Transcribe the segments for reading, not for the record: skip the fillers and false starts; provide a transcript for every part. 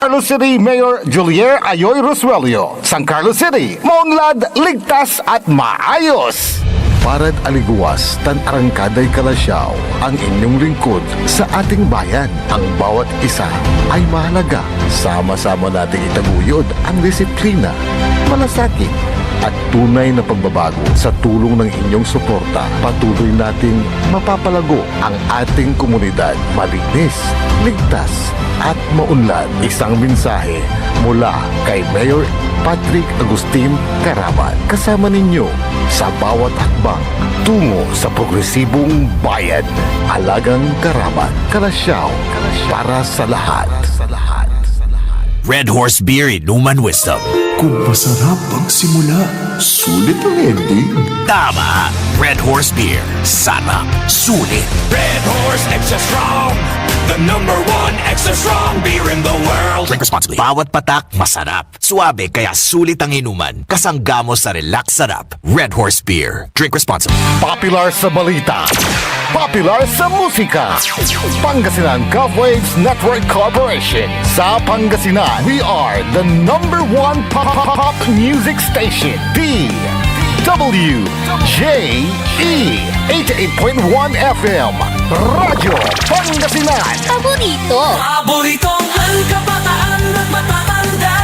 Carlos City Mayor Julier Ayoy Rosuelio, San Carlos City, maunlad, ligtas at maayos. Parad aliguas, tan arangkaday kalasyaw, ang inyong lingkod sa ating bayan. Ang bawat isa ay mahalaga. Sama-sama nating itaguyod ang disiplina, malasakit, at tunay na pagbabago. Sa tulong ng inyong suporta, patuloy nating mapapalago ang ating komunidad. Malinis, ligtas, at maunlad. Isang mensahe mula kay Mayor Patrick Agustin Caraman. Kasama ninyo sa bawat hakbang tungo sa progresibong bayan. Alagang Caraman, Kalasyaw, para sa lahat. Red Horse Beer Inuman Wisdom. Kung masarap ang simula, sulit ang ending. Tama! Red Horse Beer. Sarap. Sulit. Red Horse Extra Strong, the #1 extra strong beer in the world. Drink responsibly. Bawat patak, masarap. Suabe, kaya sulit ang inuman. Kasanggamo sa relax sarap. Red Horse Beer. Drink responsibly. Popular sa balita, popular sa musika. Pangasinan Waves Network Corporation. Sa Pangasinan, we are the #1 pop music station. DWJE 88.1 FM. Radyo Pangasinan. Paborito. Paboritong ang kabataan at matatanda.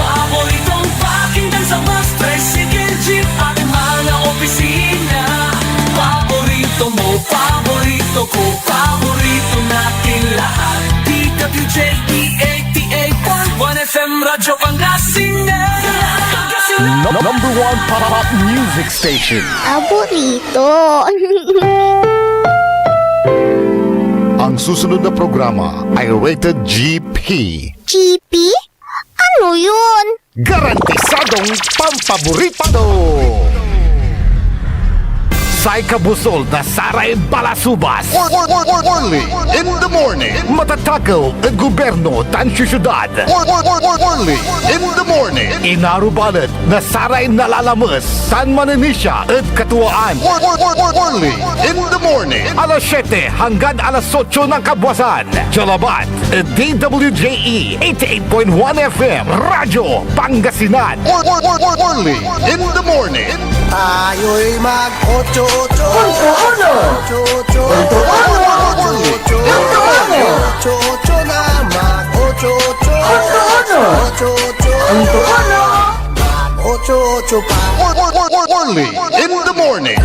Paboritong pakinggan sa bus, tricycle, jeep at mga opisina. Paborito mo, paborito ko, paborito natin lahat. DWJE 88.1 FM, Radyo Pangasinan. #1 pop music station. Paborito. Ang susunod na programa ay rated GP. GP? Ano yun? Garantisadong pampaborito! Sai Kabusol na Saray Balasubas. Early in the morning. Matatakaw ang gobyerno tan syudad. Early in the morning. Inarubalad na Saray Nalalamas San Mananisya at Katuwaan. Early in the morning. Alas 7 hanggang alas 8 ng kabwasan. Jalabat, DWJE 88.1 FM. Radyo Pangasinan. Early in the morning. Tayo'y mag-ocho-ocho. Punto-uno. Ocho-ocho. Punto-uno. Punto-uno. Ocho-ocho na mag-ocho-ocho. Punto-uno. Ocho-ocho. Punto-uno. Ocho-ocho pa. Early in the morning.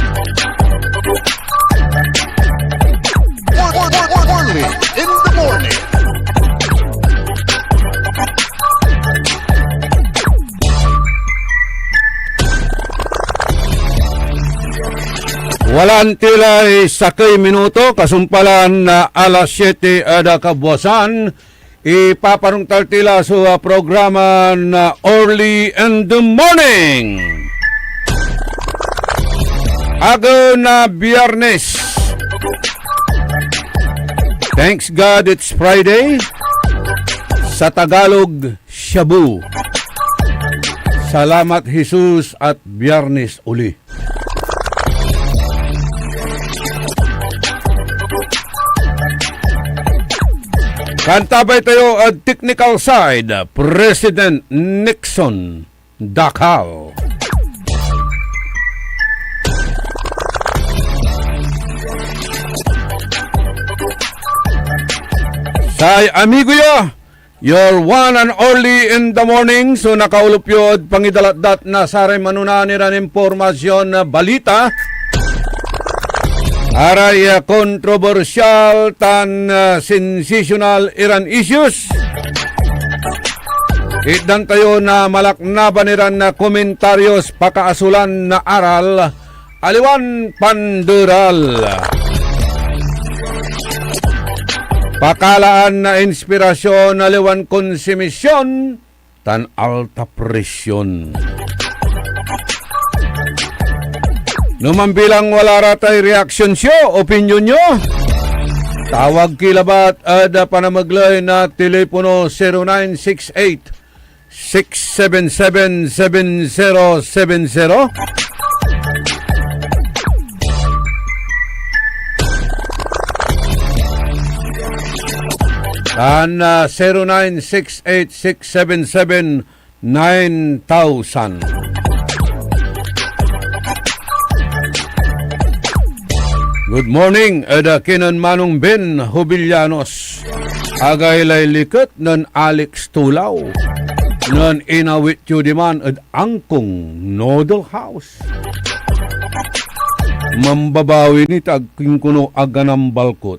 Early in the morning. Walang tilay sakay minuto, kasumpalan na alas 7 ada kabwasan. Ipaparungtal tila sa programa na Early in the Morning. Agaw na Biyernes. Thanks God it's Friday. Sa Tagalog, Shabu. Salamat Jesus at Biyernes uli. Kantabay tayo at technical side, President Nixon Dakal. Say amigo yo, your one and only in the morning. So nakaulup yun, pangidalat-dat na saray manunani ran impormasyon na balita. Aray kontrobersyal tan sensational Iran issues. Itdan tayo na malaknaban niran na komentaryos pakaasulan na aral aliwan pandural. Pakalaan na inspirasyon aliwan konsumisyon tan alta presyon. Numambilang wala ratay reaksyon siyo, opinyon nyo. Tawag kilabat ada panamaglay na telepono 0968-677-7070. And 0968-677-9000. Good morning, Kinan Manong Ben Hubillanos. Agaylay likot ng Alex Tulaw. Nan inawit yu diman at angkong Nodal House. Mambabawi ni tagking kuno aga ng balkot.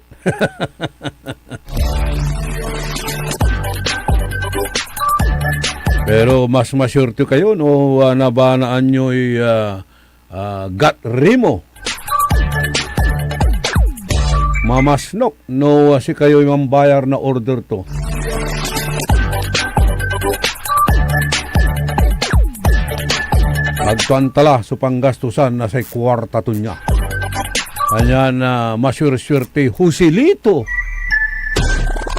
Pero mas masyurto kayo no nabanaan nyo'y gat rimo. Mamasnok no si kayo'y mambayar na order to. Agtuantala so panggastusan na say kwarta to niya. Kanya na masyur-syurte husilito.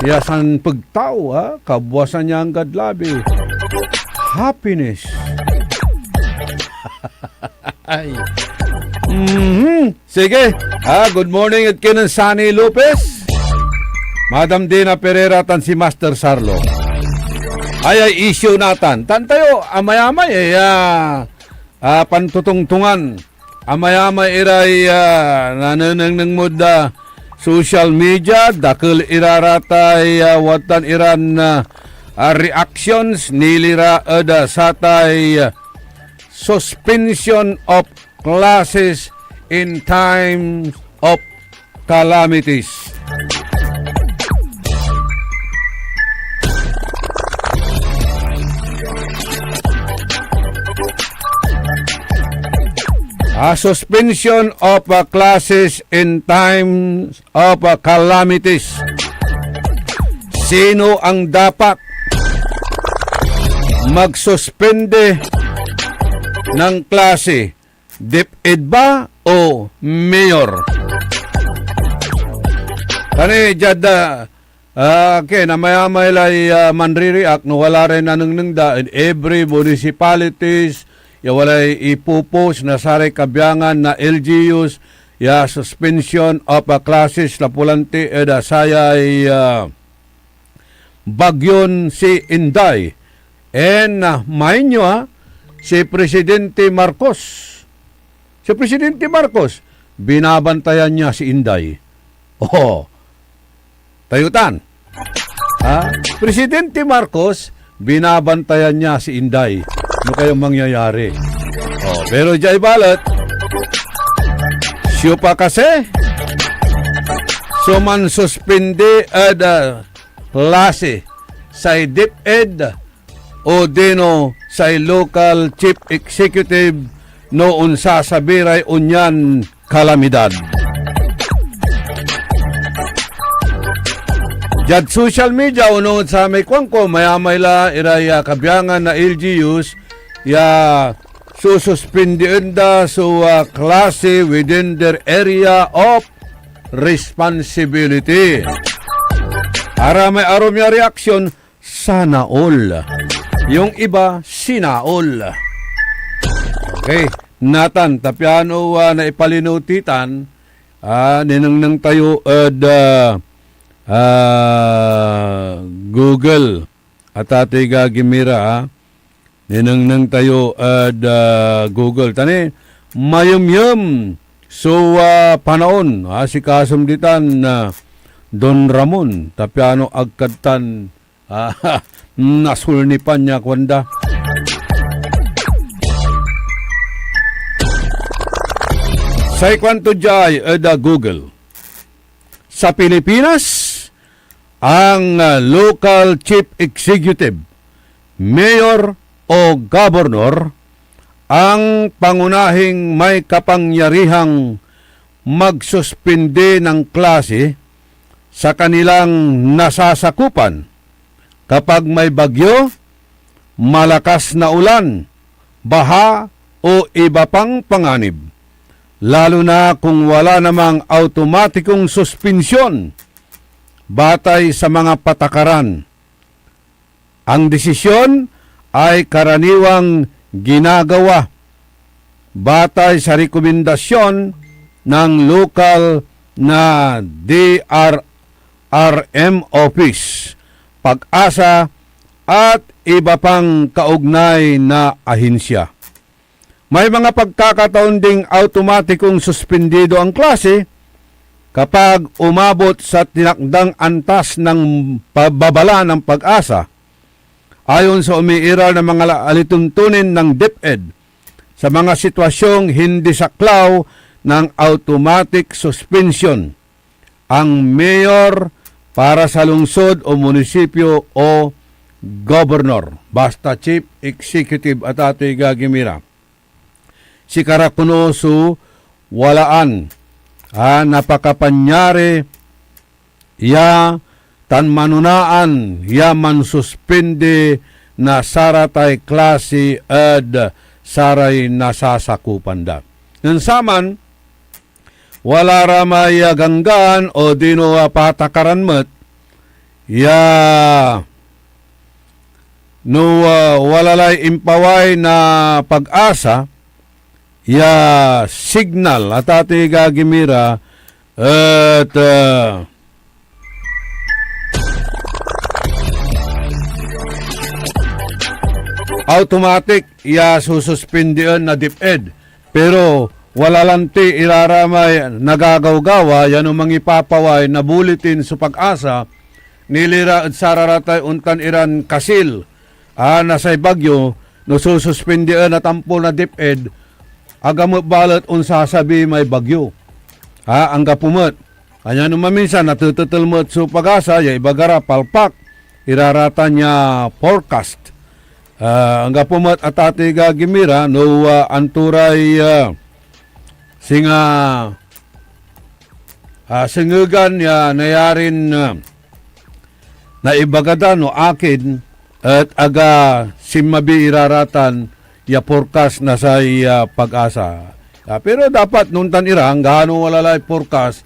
Yasan pagtao kabwasan niya ang gadlabi. Happiness. Ay. Sige. Good morning at kinan Sunny Lopez. Madam Dina Pereira tan si Master Sarlo. Ay issue natan. Tantayo amay-amay pantutungtungan. Amay-amay iray nananang ng muda social media. Dakil iraratay watan iran reactions nilira satay suspension of classes in times of calamities. Suspension of classes in times of calamities. Sino ang dapat magsuspende ng klase? DepEd ba o mayor? Kani jada namayamay lay manririak no wala rin nanungnda in every municipalities ya walay ipupos na saray kabyangan na LGUs ya suspension of classes lapulante eda sayay bagyon si Inday and main nyo si Presidente Marcos binabantayan niya si Inday. Tayutan. Presidente Marcos binabantayan niya si Inday. Ano kayong mangyayari? Pero jay balat, siya pa kasi, suman suspende klase sa DepEd o dino sa local chief executive noon sa sabiray unyan kalamidad. Jad social media unod sa may kwangko mayamay la iraya kabyangan na LGUs ya sususpindiin da sa klase within their area of responsibility. Para may arom ya reaksyon, sana all. Yung iba, sina all. Okay, Nathan, tapiano na ipalinutitan, ninangnang tayo Google at atiga gimira ninangnang tayo Google tani mayumyum so panaon si kasum ditan Don Ramon tapiano agkadtan nasulnipan niya kwanda sa kwanto jay Google sa Pilipinas ang local chief executive, mayor o governor ang pangunahing may kapangyarihang magsuspinde ng klase sa kanilang nasasakupan kapag may bagyo, malakas na ulan, baha o iba pang panganib. Lalo na kung wala namang automatikong suspensyon batay sa mga patakaran. Ang desisyon ay karaniwang ginagawa batay sa rekomendasyon ng lokal na DRRMO RM Office, Pag-asa at iba pang kaugnay na ahensya. May mga pagkakataon ding automatikong suspendido ang klase kapag umabot sa tinakdang antas ng pababala ng Pag-asa. Ayon sa umiiral ng mga alituntunin ng DepEd, sa mga sitwasyong hindi saklaw ng automatic suspension, ang mayor para sa lungsod o munisipyo o governor, basta chief executive at ato'y gagimira. Si Karakuno su walaan, napakapanyari, ya tan manunaan, ya man suspende na saratay klase ad saray nasasakupan da. Nansaman, wala ramay ganggan o dino patakaran met, ya no walalay impaway na Pag-asa, ya signal at ati gagimira at automatic ya sususpindian na DepEd. Pero wala lanti iraramay nagagawgawa yan ang mga ipapaway na bulletin sa Pag-asa nilira at sararatay untan iran kasil nasay bagyo no sususpindian na tampo na DepEd agamot balat unsa sabi may bagyo. Ang gapumot. Kanya nung maminsan natututelmot sa Pag-asa ya ibagara palpak irarata niya forecast. Ang gapumot at ati gagimira no anturay singa singugan ya nayarin na ibagada no akin at aga simabi iraratan ya forecast na sa Pag-asa. Pero dapat nung tanirang gaano walalay forecast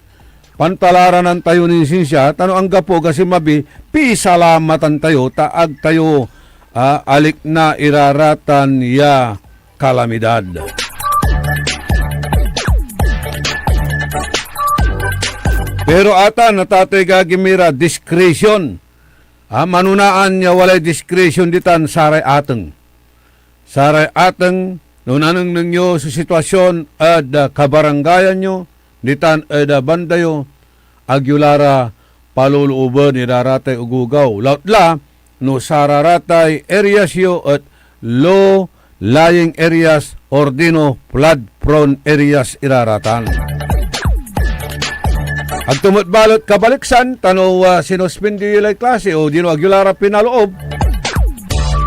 pantalaran ng tayo ni sinsya tano ang gapo kasi mabi pisalamatan tayo taag tayo alik na iraratan ya kalamidad. Pero ata natatay gagimira discretion. Manunaan niya walay discretion ditan saray ateng. Saray ateng nunanang ninyo sa sitwasyon at kabarangayan nyo ditan ada bandayo agyulara paluluuban iraratay ugugaw. Lautla no sararatay areas yo at low-lying areas or dino flood-prone areas iraratan. Ang tumutbalot kabaliksan, tano sinuspindi ilay klase o dino agyulara pinaloob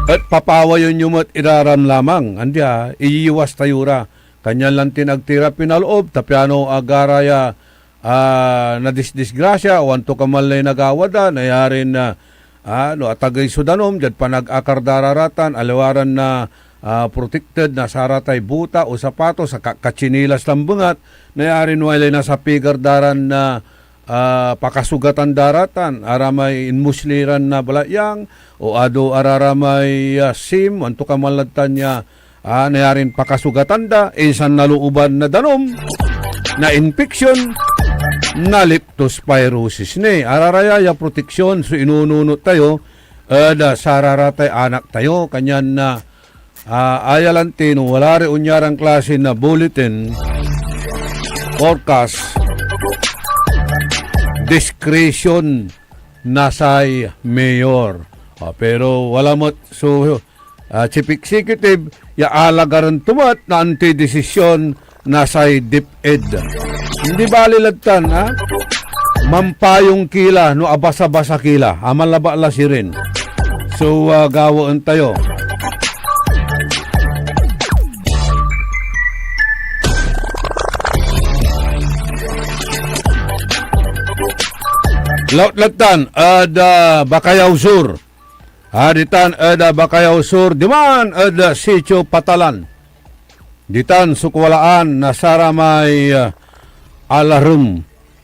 at papawayon yumot iraram lamang. Andya, iiwas tayura. Kanyan lang tinagtira pinaloob, tapiano agaraya na disgrasya o anto kamalay nagawada, nayarin na no atagay sudanom dyan panag-akardararatan alawaran na protected na saratay buta o sapato sa katsinilas lambungat nayarin walay na sa pigardaran na pakasugatan daratan aramay inmusliran na balayang o ado araramay sim anto kamalatan niya nayarin pakasugatan da isan naluuban na danom na infection na leptospirosis ni araraya ya proteksyon so inununot tayo da sararatay anak tayo kanyan na ayalantin wala rin unyarang klase na bulletin forecast discretion nasay mayor pero wala mo so chief executive ya alagaran tumat na antidesisyon nasay DepEd. Hindi balilagtan, mampayong kila, no abasa-basa kila, amalaba-la si rin. So, gawaan tayo. Lautlatan, ada Bakayaw Sur. Ditan, ada Bakayaw Sur. Diman, ada Sitio Patalan. Ditan, sukwalaan, nasaramay alarm.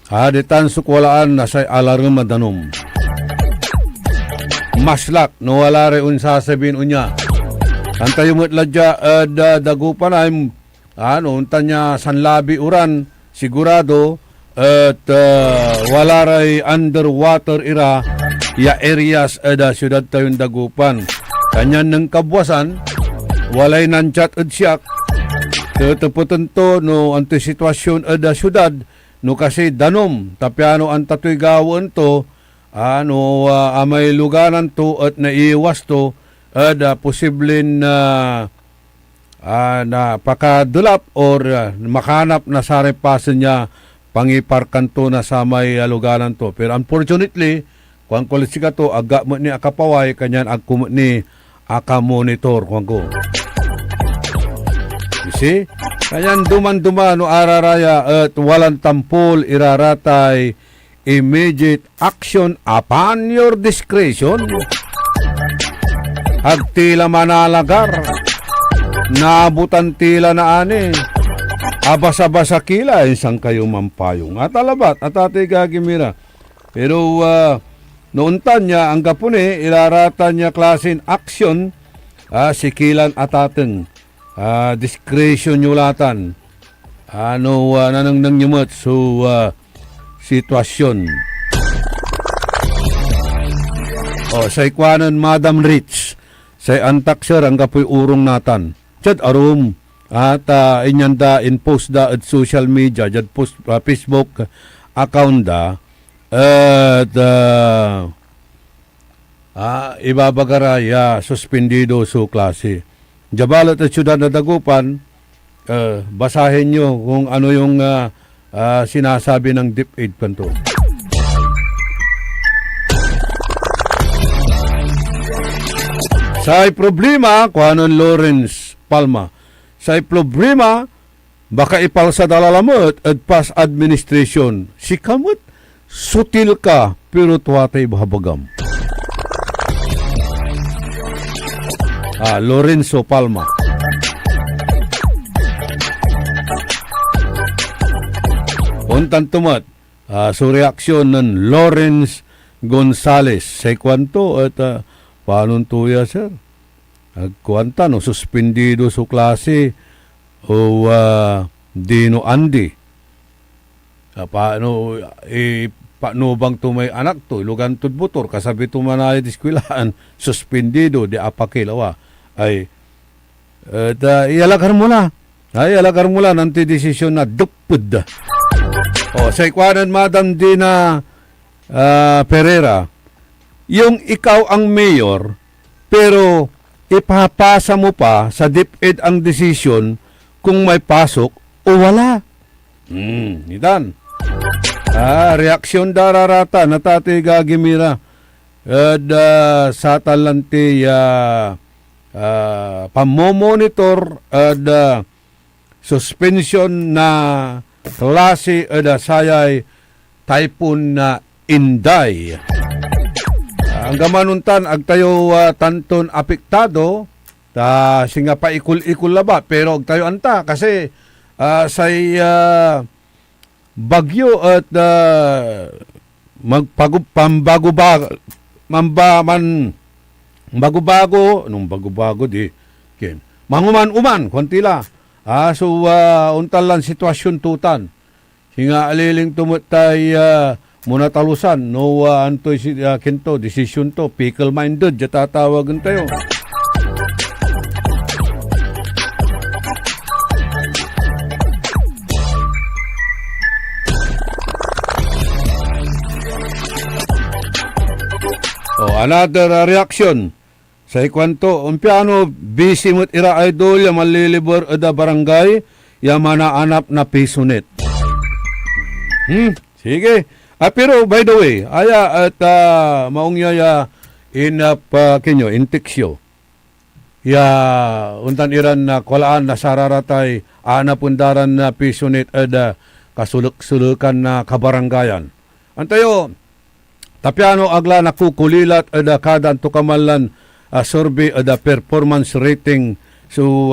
Ditan, sukwalaan, nasay alarm madanom. Maslak, no wala rin sasabihin unya. Kantayo mo't ladya, dagupan ay, unta niya sanlabi uran, sigurado, at wala ray underwater ira ya areas da syudad tayong Dagupan. Kanyan ng kabwasan, walay nanchat at siyak. Teteputunto no anto sitwasyon da syudad, no kasi danom, tapiano ang tatoy gawon to, amay lugaran to at naiiwas to, da posibleng napakadulap or makanap na sarepasan niya pangiparkan to na sa may lugaran to. Pero unfortunately, kung kulisika to, aga mo ni akapaway, kanyan agkumot ni akamonitor. Kung ko. You see? Kanyan duman-duman no araraya at walang tampol iraratay immediate action upon your discretion. Agtila manalagar. Naabutan tila na ani. Abasa-basa kila, isang kayo mampayong. At alabat, at ate gagimira. Pero noontan niya, ang kapune, ilaratan niya klasin action, sikilan at ateng. Discretion yulatan. Nanang nyumot so sitwasyon. Sa ikwanan, Madam Rich, sa antak sir, ang kapoy urong natan. Chad arum, at inyanda in post da at social media, jad post Facebook account da, at ibabagara ya suspendido so klase. Jabalot at syudad na Dagupan, basahin nyo kung ano yung sinasabi ng DepEd panto. Sa problema, kuhanon Lawrence Palma, sa problema, baka ipalsa dalalamot at pas administration. Si kamot, sutil ka, pero tuwatay bahabagam. Lorenzo Palma. Untan tumat, so reaksyon ng Lawrence Gonzales. Sa kwanto at paano tuya, sir? Agkwanta, no, suspendido sa klase o Dino Andy. Paano bang tumay anak to, ilugan to butor, kasabi tumanay diskwilaan, suspendido, di apakilawa. Ay, ialagar mo na. Ialagar mo na, nanti desisyon na dupud. Sa ikwanan, Madam Dina Pereira, yung ikaw ang mayor, pero ipapasa mo pa sa DepEd ang desisyon kung may pasok o wala. Itan. Reaksyon dararata na tatay gagimira. Sa talante pamomonitor suspension na klase sayay typhoon na Inday. Ang gamanuntan agtayo tanton apektado singa pa ikul-ikul laba pero agtayo anta kasi say bagyo at bago-bago di ken manguman-uman kuntila so untal lang sitwasyon tutan singa aliling tumutay muna talusan no antoy kento desisyon to pickle minded tatatawagan tayo. Another reaction sa ikwanto, umpiano busy mo't ira idol ya malilibor da barangay ya manaanap na pisonet. Sige. Pero by the way, aya at maungya ya kinyo intiksyo. Ya untan iran na kwalaan na sararatay anapundaran na pisonet ada kasuluk-sulukan na kabarangayan. Antayo tapiano agla nakukulilat ada kadan to kamalan survey ada performance rating so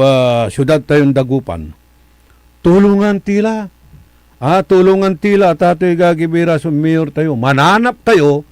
syudad tayong Dagupan. Tulungan tila. Tulungan tila tatay gagibira sa mayor tayo. Mananap tayo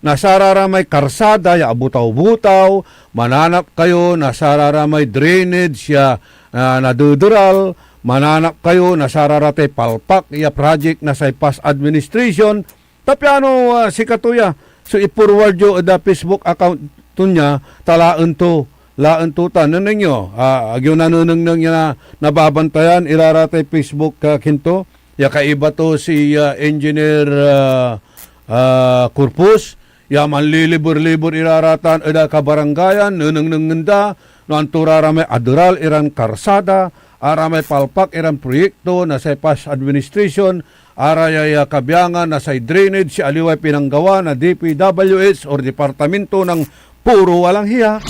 na sararamay karsada ya abutaw-butaw. Mananap kayo na sararamay drainage ya nadudural. Mananap kayo na sararatay palpak ya project na sa past administration. Tapiano si Katuya. So i-forward yo da Facebook account to niya, talaan to. Laan to ta. Ano ninyo? Agyo nanunang niya nababantayan, iraratay Facebook kinto. Ya kaiba to si Engineer Corpus. Ya manlilibor-libor iraratan eda kabarangayan, nunang-nanganda, nanturarame adoral iran karsada, aramay palpak iran proyekto na sa past administration, araya kabyangan na sa drainage si aliway pinanggawa na DPWH or Departamento ng Puro Walang Hiya.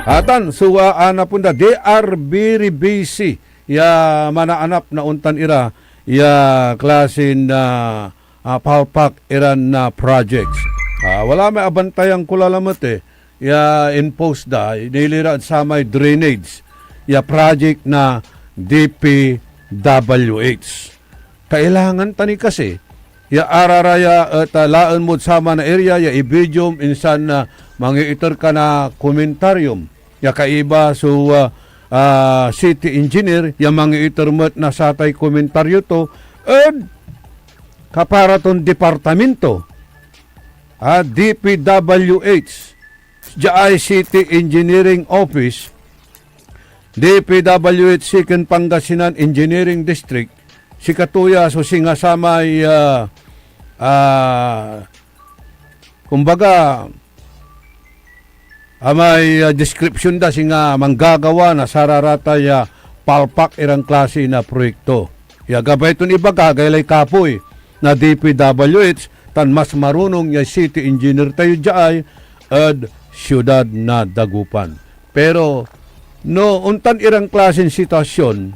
Atan, suwa na punda, they are very busy. Ya manaanap na untan ira, ya klasin na palpak iran na projects. Wala may abantayang kulalamat ya in-post da, nilirad sa may drainage, ya project na DPWH. Kailangan tani kasi, ya araraya at laan mo sama na area, ya ibidyom, insan na mangiitar ka na komentaryom, ya kaiba so city engineer, ya mangiitar mo na satay komentaryo to, at kaparaton departamento, DPWH, Jaay City Engineering Office, DPWH Second Pangasinan Engineering District, si Katuya so singasamay kumbaga may description da singa manggagawa na sararata ya palpak irang klase na proyekto. Ya gabay itong iba kagaylay kapoy na DPWH tan mas marunong ya city engineer tayo diay at siyudad na Dagupan. Pero no untan irang klaseng sitwasyon,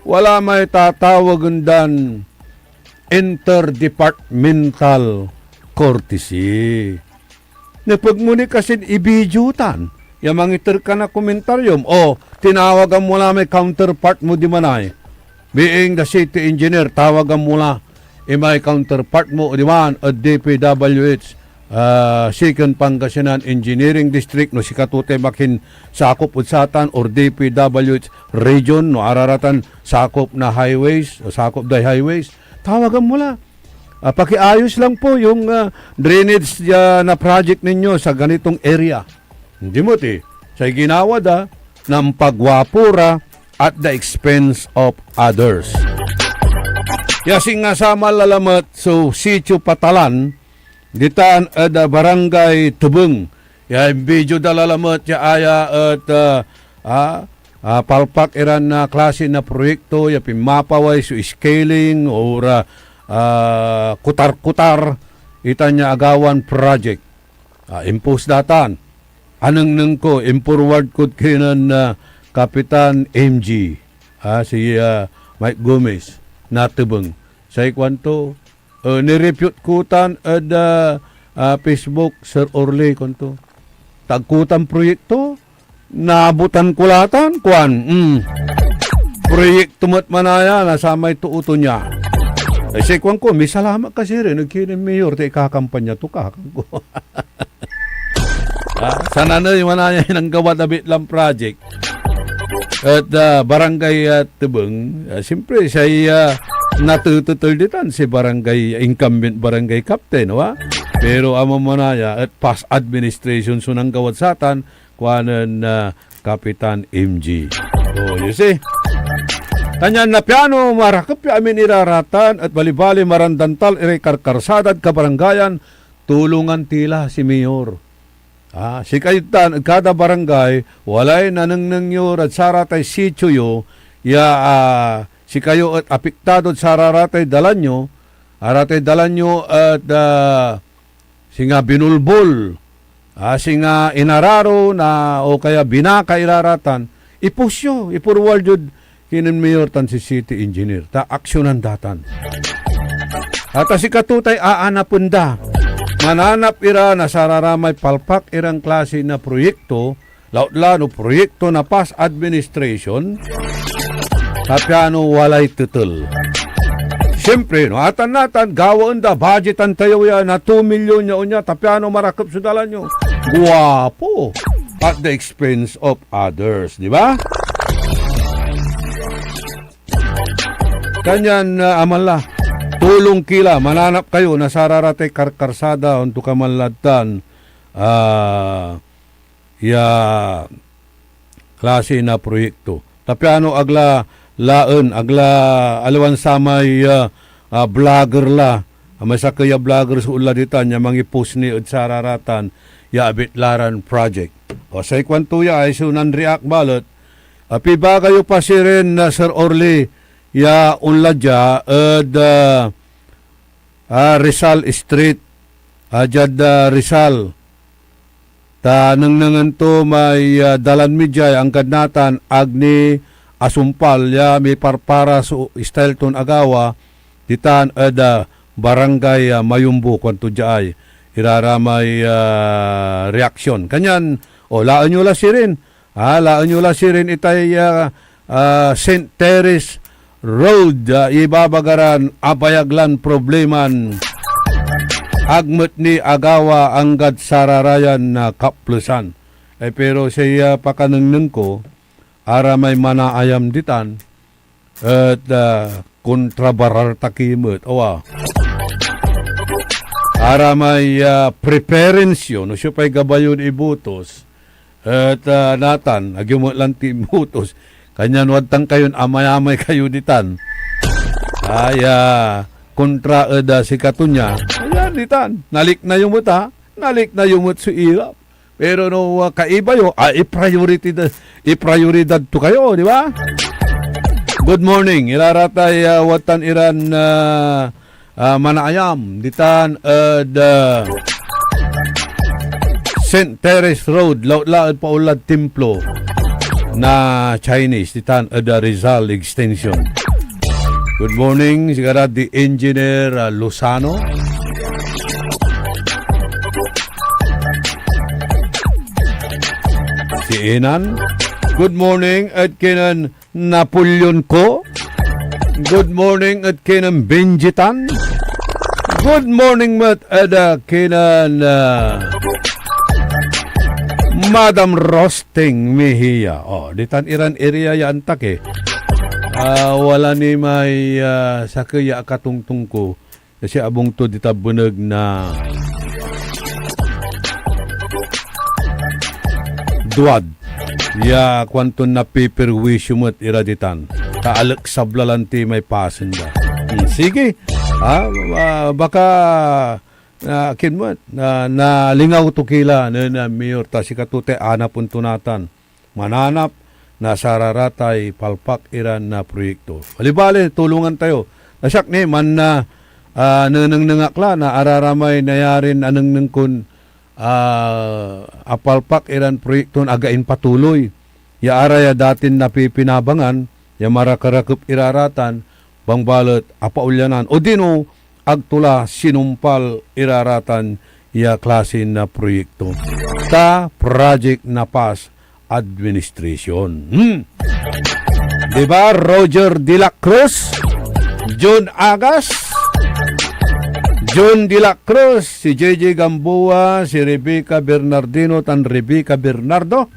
wala may tatawagan dan interdepartmental courtesy. Napagmuni kasi ibidyutan, yung mangitir ka na komentaryom, o tinawagan mo na may counterpart mo di manay. Being the city engineer, tawagan mo na may counterpart mo di man at DPWH, Second Pangasinan Engineering District, no si Katute makin sakop udsatan or DPWH region, no araratan sakop na highways, o sakop day highways, tawagan mo na. Pakiayos lang po yung drainage na project ninyo sa ganitong area. Hindi mo sa ginawa da ng pagwapura at the expense of others. Yasing nga sa malalamat so sitio Patalan, ditaan at barangay Tubeng. Yung video dalalamat ya aya at palpak iran na klase na proyekto, ya pimapaway so scaling or kutar-kutar itanya agawan project. Impose datan. Anang nang ko, forward ko kinan Kapitan MG, si Mike Gomez, natubeng. Sa ikwanto, nirepute kutan at Facebook, Sir Orly, kanto. Tagkutan proyekto, nabutan kulatan, kwan. Proyekto mat manaya, nasamay tuuto niya. Ay sa ikwan ko, may salamat kasi rin, nagkinin mayor, tayo kakampanya to kakang ko. Sana na yung manaya ng gawa na bitlang project. At barangay Tubeng, siyempre siya natututul ditan si barangay incumbent barangay captain, wa? Pero amo manaya at past administration sunang gawad satan kuanan Kapitan MG. Oh, you see? Tanyan na piano marakap amin iraratan at balibali marandantal ire karkarsadad kabarangayan tulungan tila si mayor. Si kayutan kada barangay walay nanangnangyo at saratay sityo yo ya si kayo at apektado at sararatay dalanyo aratay dalanyo at singa binulbol singa inararo na o kaya binaka iraratan ipusyo ipurward yun kinin mayor tan si city engineer ta aksyonan datan at si katutay aanapunda mananap ira na sararamay palpak irang klase na proyekto, lautla no proyekto na past administration, tapiano walay tutul. Siyempre, no, atan natan, gawaan da, budgetan tayo ya na 2 million ya unya, tapiano marakap sa dalan nyo. Guwapo! At the expense of others, di ba? Kanyan, amala. tulong kila, mananap kayo, nasararate karkarsada, untuk kamalatan, ya, klase na proyekto. Tapi ano, agla, laen, agla, alawan samay, vlogger la, may sakaya vlogger sa ula ditan, ya mangi post ni ud sararatan, ya abitlaran project. O sa ikwanto ya, ay sunan react balot, piba kayo pa si rin na Sir Orly, ya unladya, Rizal Street, Jad Rizal, ta nangan to may dalan midjay ang kadnatan agni asumpal ya may parpara so style ton agawa titan barangay Mayumbu kwanto jay iraramay reaksyon kanyan o laan nyo la sirin laan nyo la sirin itay St. Terrace Road ibabagaran abayaglan probleman agmet ni agawa anggad sararayan na kaplusan. Pero siya pakanengneng ko, ara may manaayam ditan, at kontrabarar takimot. Owa. Ara may preferensyon, no siya pa'y gabayon ibutos, at natan, agyumot lang timutos, kanyan wadtang kayon, amay-amay kayo ditan. Kontra si katunya, ayan ditan, nalik na yung muta, nalik na yung mut su irap. Pero no kaiba yo, i-prioridad to kayo, di ba? Good morning, ilaratay watan iran manaayam, ditan St. Terrace Road, laut paulad templo na Chinese, ditan Rizal Extension. Good morning, sigara di Engineer Lozano. Si Enan. Good morning at kinan Napoleon ko. Good morning at kinan Benjitan. Good morning mat at kinan Madam Rosting Mejia. Oh, ditan iran area yan tak wala ni may sakaya katungtung ko kasi abong to ditabunag na duwad ya kwanton na paperwisyo mo't iraditan kaalak sablalanti may pasenda sige baka kinmo't na lingaw to kila na mayor ta si katute anapun tunatan mananap na sararatay palpak iran na proyekto. Balibali, tulungan tayo. Nasyak ni, man na nanangakla na araramay nayarin anang kun apalpak iran proyekto again patuloy. Ya araya datin na pipinabangan, ya marakarakop iraratan, bangbalot, apaulyanan, o dino, agtula sinumpal iraratan, ya klase na proyekto. Ta project na pas administration. Diba? Roger De La Cruz, John Agas, John De La Cruz, si JJ Gamboa, si Rebecca Bernardino, tan Rebecca Bernardo,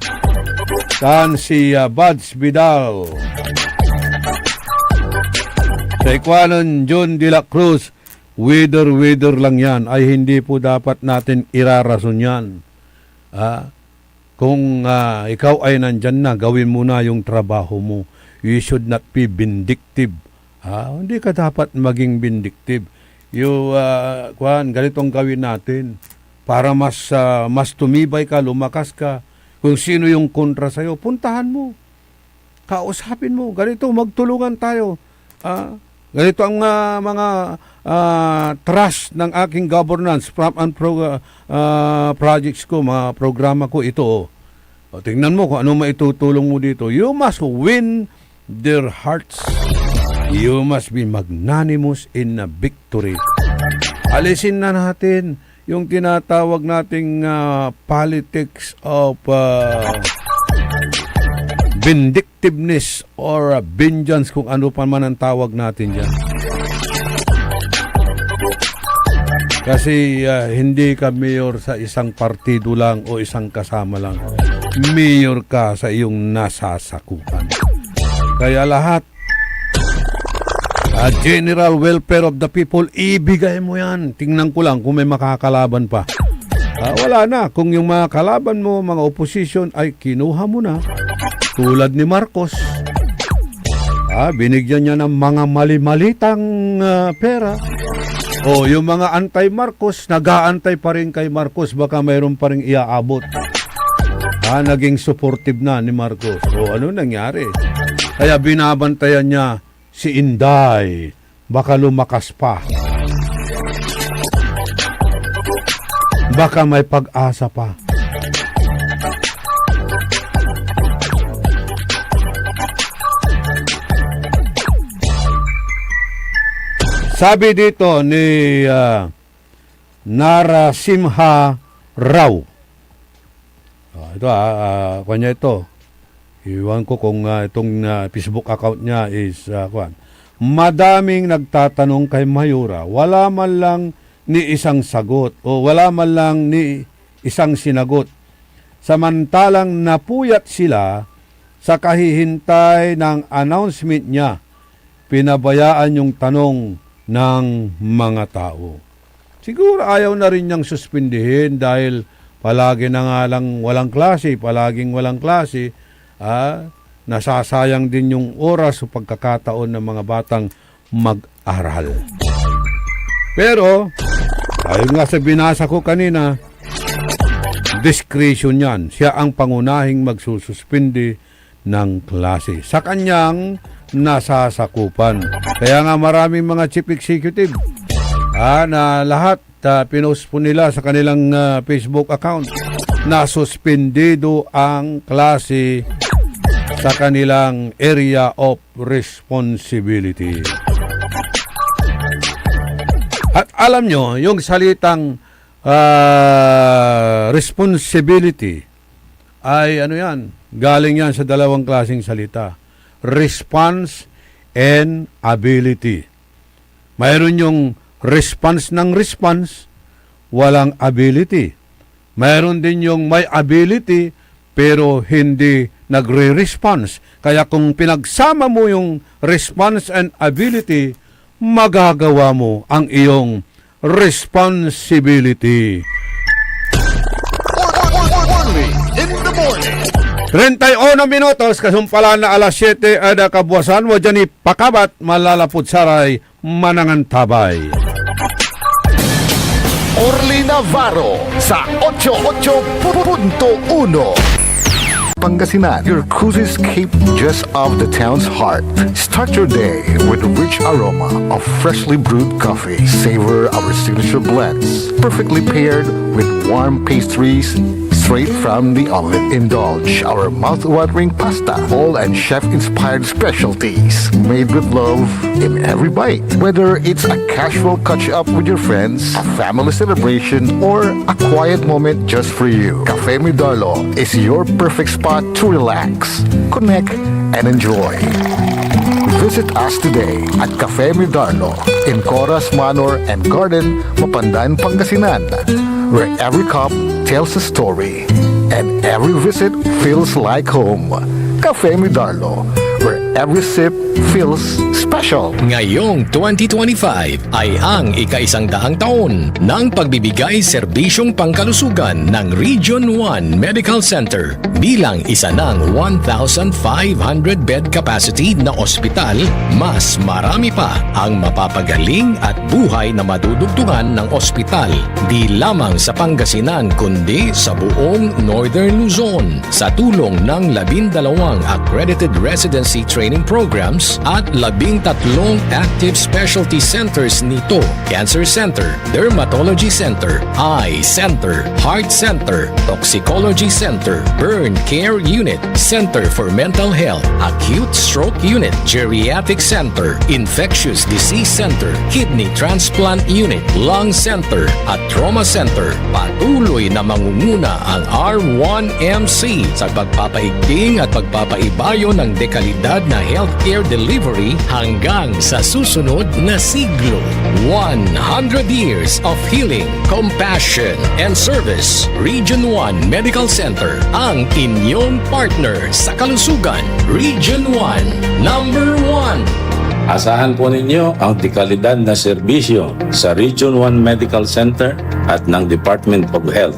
tan si Buds Vidal. Sa ikwanan, John De La Cruz, wither lang yan, ay hindi po dapat natin irarason yan. Kung ikaw ay nandyan na, gawin mo na yung trabaho mo. You should not be vindictive. Hindi ka dapat maging vindictive. Ganitong gawin natin para mas tumibay ka, lumakas ka. Kung sino yung kontra sa'yo, puntahan mo. Kausapin mo. Ganito, magtulungan tayo. Ganito ang mga trust ng aking governance projects ko, mga programa ko ito. Tingnan mo kung ano maitutulong mo dito. You must win their hearts. You must be magnanimous in a victory. Alisin na natin yung tinatawag nating politics of vindictiveness or vengeance, kung ano pa man ang tawag natin dyan. Kasi hindi ka mayor sa isang partido lang o isang kasama lang. Mayor ka sa iyong nasasakupan. Kaya lahat General welfare of the people, ibigay mo yan. Tingnan ko lang kung may makakalaban pa. Wala na. Kung yung mga kalaban mo, mga opposition, ay kinuha mo na. Tulad ni Marcos. Binigyan niya ng mga mali-malitang pera. O yung mga anti-Marcos, nag-aantay pa rin kay Marcos. Baka mayroon pa rin iaabot. Naging supportive na ni Marcos. O ano nangyari? Kaya binabantayan niya si Inday. Baka lumakas pa. Baka may pag-asa pa. Sabi dito ni Narasimha Rao. Ito kanya ito. Iwan ko kung itong Facebook account niya is madaming nagtatanong kay Mayura. Wala man lang ni isang sagot o wala man lang ni isang sinagot. Samantalang napuyat sila sa kahihintay ng announcement niya. Pinabayaan yung tanong ng mga tao. Siguro ayaw na rin niyang suspindihin dahil palagi na nga lang walang klase, palaging walang klase. Nasasayang din yung oras o pagkakataon ng mga batang mag-aral. Pero, ayun nga sa binasa ko kanina, discretion yan. Siya ang pangunahing magsususpindi ng klase sa kanyang nasasakupan. Kaya nga maraming mga chief executive na lahat pinost po nila sa kanilang Facebook account na suspendido ang klase sa kanilang area of responsibility. At alam nyo, yung salitang responsibility ay ano yan, galing yan sa dalawang klaseng salita. Response and ability. Mayroon yung response ng response, walang ability. Mayroon din yung may ability pero hindi nagre-response. Kaya kung pinagsama mo yung response and ability, magagawa mo ang iyong responsibility. In the morning. 31 minutos, kasumpalan na alas 7 ada kabuasan, wadyan ipakabat, malalapot saray, manangantabay. Orly Navarro sa 88.1. Pangasinan, your cruises keep just off the town's heart. Start your day with a rich aroma of freshly brewed coffee. Savor our signature blends, perfectly paired with warm pastries straight from the oven. Indulge our mouth-watering pasta, all and chef-inspired specialties made with love in every bite. Whether it's a casual catch-up with your friends, a family celebration, or a quiet moment just for you, Cafe Midarlo is your perfect spot to relax, connect, and enjoy. Visit us today at Cafe Midarlo in Coras Manor and Garden, Mapandan, Pangasinan, where every cup tells a story and every visit feels like home. Cafe Midarlo, where every sip feels special. Ngayong 2025 ay ang ika-100 taon ng pagbibigay serbisyong pangkalusugan ng Region 1 Medical Center. Bilang isa ng 1,500 bed capacity na ospital, mas marami pa ang mapapagaling at buhay na madudugtungan ng ospital. Di lamang sa Pangasinan kundi sa buong Northern Luzon sa tulong ng 12 accredited residency training programs at 13 active specialty centers nito: Cancer Center, Dermatology Center, Eye Center, Heart Center, Toxicology Center, Burn Care Unit, Center for Mental Health, Acute Stroke Unit, Geriatric Center, Infectious Disease Center, Kidney Transplant Unit, Lung Center, at Trauma Center. Patuloy na mangunguna ang R1MC sa pagpapaigting at pagpapaibayo ng dekalidad na healthcare delivery hanggang sa susunod na siglo. 100 years of healing, compassion, and service. Region 1 Medical Center, ang inyong partner sa kalusugan. Region 1, number 1. Asahan po ninyo ang dekalidad na serbisyo sa Region 1 Medical Center at ng Department of Health.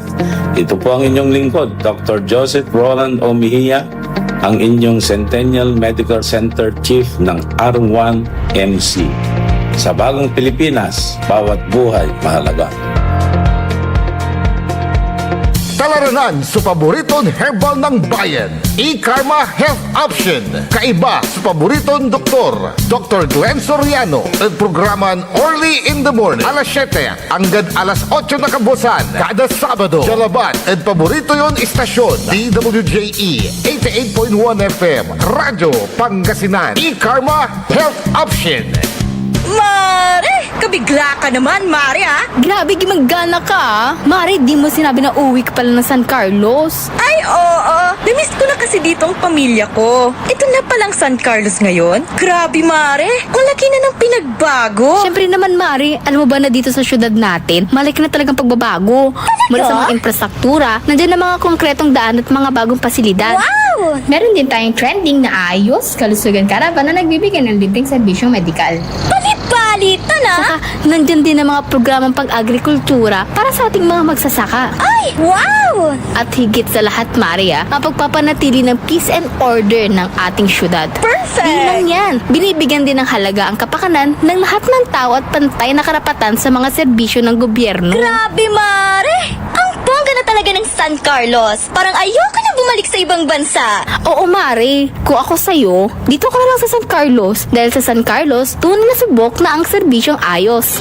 Ito po ang inyong lingkod, Dr. Joseph Roland O. Mejia, ang inyong Centennial Medical Center Chief ng R1 MC. Sa bagong Pilipinas, bawat buhay mahalaga. Talaranan sa paboritong herbal ng bayan, E-Karma Health Option. Kaiba sa paboritong doktor, Dr. Glenn Soriano. At programan Early in the Morning, alas 7 hanggang alas 8 na kabusan. Kada Sabado, Jalaban at paborito yon istasyon, DWJE 88.1 FM, Radyo Pangasinan. E-Karma Health Option. Mare! Kabigla ka naman, Mare, ha? Grabe, gimagana ka, ah. Mare, di mo sinabi na uwi ka pala ng San Carlos. Ay, oo. Namiss ko na kasi dito ang pamilya ko. Ito na palang San Carlos ngayon. Grabe, Mare. Ang laki na ng pinagbago. Siyempre naman, Mare, alam mo ba na dito sa syudad natin, malaki na talagang pagbabago. Mula sa mga infrastruktura, nandiyan na mga konkretong daan at mga bagong pasilidad. Wow! Meron din tayong trending na ayos, kalusugan karavan na nagbibigay ng libreng serbisyong medikal. Palit-palitan, ha? Saka, nandiyan din ang mga programang pang-agrikultura para sa ating mga magsasaka. Ay, wow! At higit sa lahat, Maria, ang pagpapanatili ng peace and order ng ating syudad. Perfect! Di lang yan, binibigyan din ng halaga ang kapakanan ng lahat ng tao at pantay na karapatan sa mga serbisyo ng gobyerno. Grabe, Mare! Ang bongga na talaga ng San Carlos. Parang ayoko na bumalik sa ibang bansa. Oo, Mare. Kung ako sa'yo, dito ka na lang sa San Carlos. Dahil sa San Carlos, tunay na subok na ang serbisyong ayos.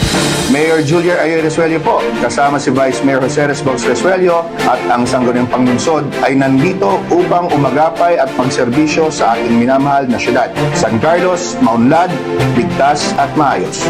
Mayor Julier Ayoy Resuello po, kasama si Vice Mayor Jose Resbox Resuello at ang Sangguniang Panglungsod ay nandito upang umagapay at magserbisyo sa ating minamahal na syudad. San Carlos, maunlad, ligtas at maayos.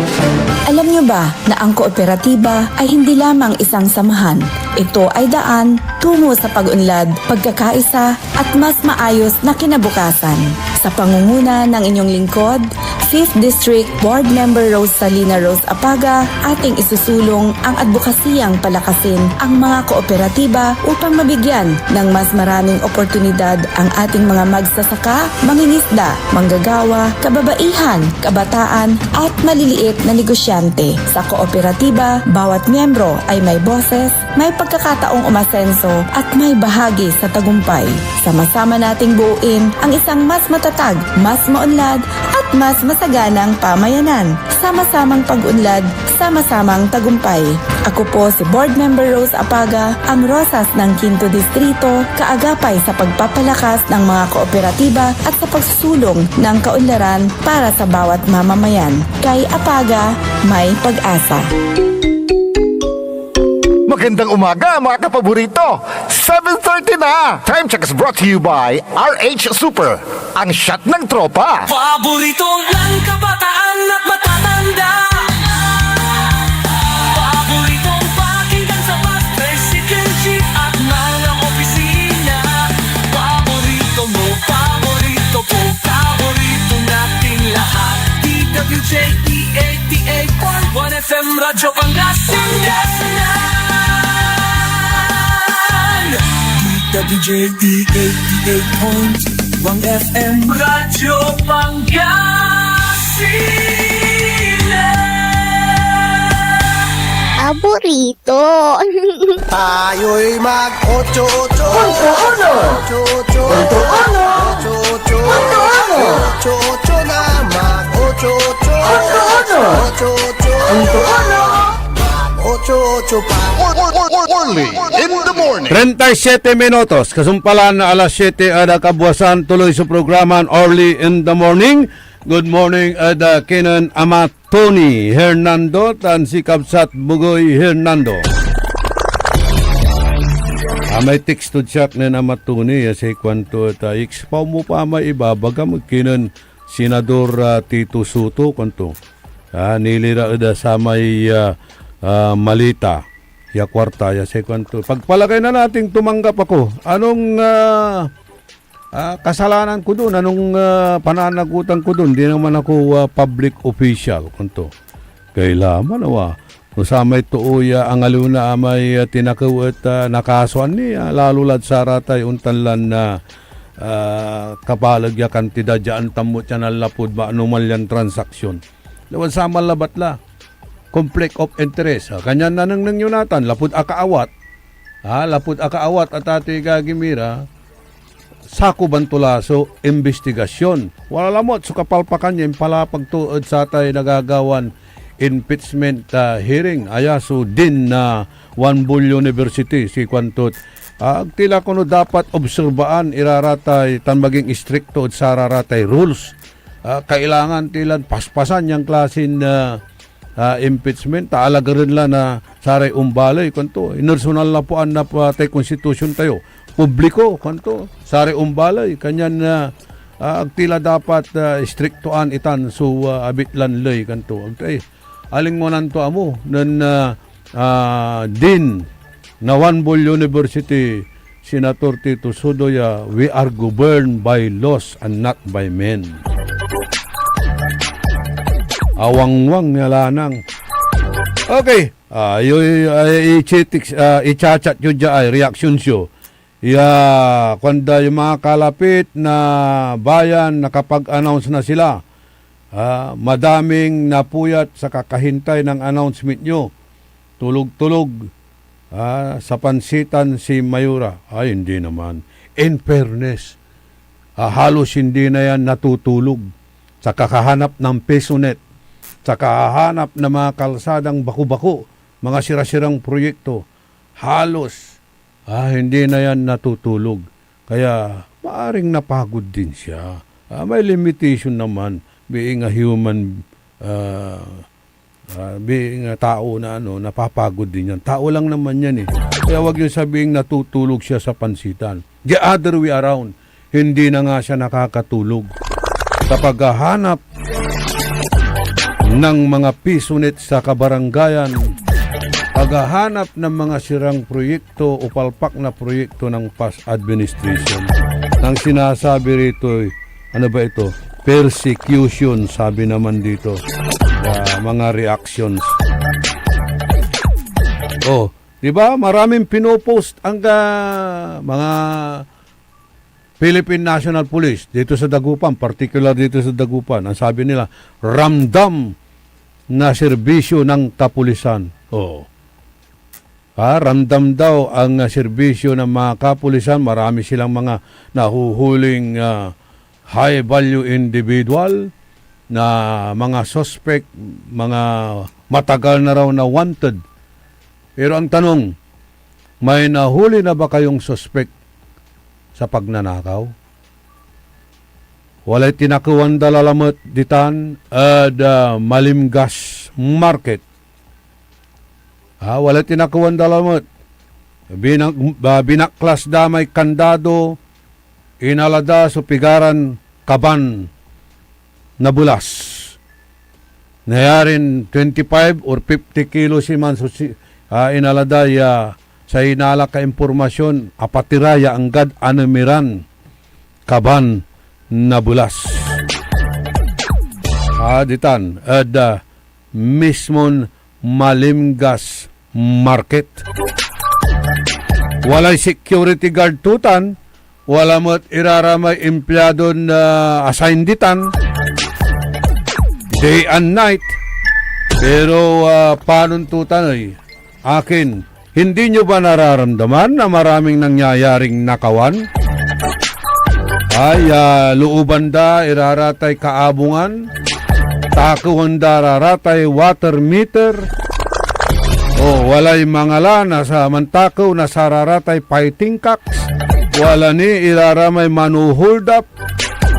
Alam niyo ba na ang kooperatiba ay hindi lamang isang samahan? Ito ay daan tungo sa pag-unlad, pagkakaisa at mas maayos na kinabukasan. Sa pangunguna ng inyong lingkod, 5th District Board Member Rose Salina Rose Apaga, ating isusulong ang advokasiyang palakasin ang mga kooperatiba upang mabigyan ng mas maraming oportunidad ang ating mga magsasaka, mangingisda, manggagawa, kababaihan, kabataan at maliliit na negosyante. Sa kooperatiba, bawat miyembro ay may boses, may pagkakataong umasenso at may bahagi sa tagumpay. Sama-sama nating buuin ang isang mas matatag, mas maunlad at mas masaganang pamayanan. Sama-samang pag-unlad, sama-samang tagumpay. Ako po si Board Member Rose Apaga, ang Rosas ng 5th Distrito, kaagapay sa pagpapalakas ng mga kooperatiba at sa pagsusulong ng kaunlaran para sa bawat mamamayan. Kay Apaga, may pag-asa. Magandang umaga mga kapaborito! 7:30 na! Time check is brought to you by RH Super, ang shot ng tropa. Paboritong lang kabataan at matatanda. Paboritong pakinggan sa bus, tricycle, jeep at mga opisina. Paborito mo, paborito ko, paborito nating lahat. DWJE 88.1 FM Radyo Pangasinan. WJE 88.1 FM Radyo Pangasinan. Paborito. Tayo'y mag-ocho-ocho. Ocho-ocho. Ocho-ocho. Ocho-ocho na mag-ocho-ocho. Ocho-ocho. Ocho-ocho pa. Early in the morning. 37 minutos, kasumpalan na alas 7 ada kabuasan, tuloy sa programan Early in the Morning. Good morning ada Kenan Ama Tony Hernando tan si Kabsat Bugoy Hernando. May text to chat na Ama Tony sa kwanto ta expo mo pa may ibabaga magkinan Senador Tito Soto kwanto. Nilira ada sa may malita ya kwarta ya sekwanto. Pagpalagay na nating tumanggap ako. Anong kasalanan ko doon? Anong pananagutan ko doon? Di naman ako public official kunto. Kailaman awa. Kung sa may tuuya ang aluna may tinakaw at nakasuan niya lalo lad sa ratay untanlan na kabalag ya kantidad dyan tamot yan ang lapod ba anumal yan transaksyon. Lawan sama labat la. Conflict of interest. Kanyan na nang yunatan. Lapod akaawat. Lapod akaawat at ati gagimira. Sako bantulaso, investigasyon. Wala lamot. So kapalpakan niya pala pagtuod sa tay nagagawan impeachment hearing. Ayaso din na One University si Kwantot. Agtila kuno dapat obserbaan iraratay tan maging stricto at sararatay rules. Kailangan tilan paspasan yung klasin na impeachment. Taalaga rin la na saray umbalay kanto. Inersonal na po an na patay konstitusyon tayo. Publiko kanto. Saray umbalay. Kanyan na agtila dapat strictoan itan so abitlan lay kanto. Okay. Aling mo nanto amo nan din na One University Senator Tito Sodoya, we are governed by laws and not by men. Awang-wang ngalanang. Okay. I-chat yun dyan ay reaction show. Kanda yung mga kalapit na bayan nakapag-announce na sila. Madaming napuyat sa kakahintay ng announcement nyo. Tulog-tulog. Sa pansitan si Mayura. Ay, hindi naman. In fairness, halos hindi na yan natutulog sa kakahanap ng pesonet, sa kakahanap ng mga kalsadang baku-baku, mga sira-sirang proyekto. Halos, hindi na yan natutulog. Kaya, maaring napagod din siya. May limitation naman, being a human being tao na napapagod din yan. Tao lang naman yan eh. Kaya wag yung sabing natutulog siya sa pansitan. The other way around, hindi na nga siya nakakatulog. Sa paghahanap ng mga pisonet sa kabaranggayan, paghahanap ng mga sirang proyekto o palpak na proyekto ng past administration. Nang sinasabi rito, ano ba ito? Persecution, sabi naman dito. Mga reactions. Di ba? Maraming pinopost ang mga Philippine National Police dito sa Dagupan, particular dito sa Dagupan. Ang sabi nila, ramdam na serbisyo ng kapulisan. Ramdam daw ang serbisyo ng mga kapulisan. Marami silang mga nahuhuling high value individual na mga suspect, mga matagal na raw na wanted. Pero ang tanong, may nahuli na ba kayong suspect sa pagnanakaw? Walay tinakuan dalalamot ditan at Malimgas Market. Walay tinakuan dalalamot. Binaklas damay kandado, inalada sa pigaran kaban na bulas. Nayarin 25 or 50 kilos si man inalada sa inala ka impormasyon apatiraya ang gad anamiran kaban na bulas. Ditan mismon Malimgas Market. Walay security guard tutan, wala mo't iraramay empleyado na assign ditan day and night. Pero panuntutan ay akin, hindi nyo ba nararamdaman na maraming nangyayaring nakawan? Ay, luuban da, iraratay kaabungan, takuhan da, raratay water meter, walay mga na sa mantakaw na sararatay fighting cocks, wala ni iraramay manuhold up,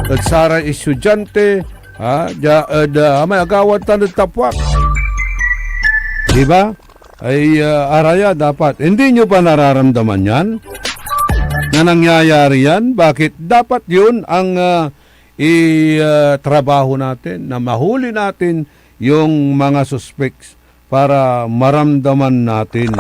at saray estudyante, may agawad tanod tapwak. Diba? Ay araya dapat. Hindi nyo pa nararamdaman yan? Na nangyayari yan? Bakit? Dapat yun ang trabaho natin, na mahuli natin yung mga suspects para maramdaman natin.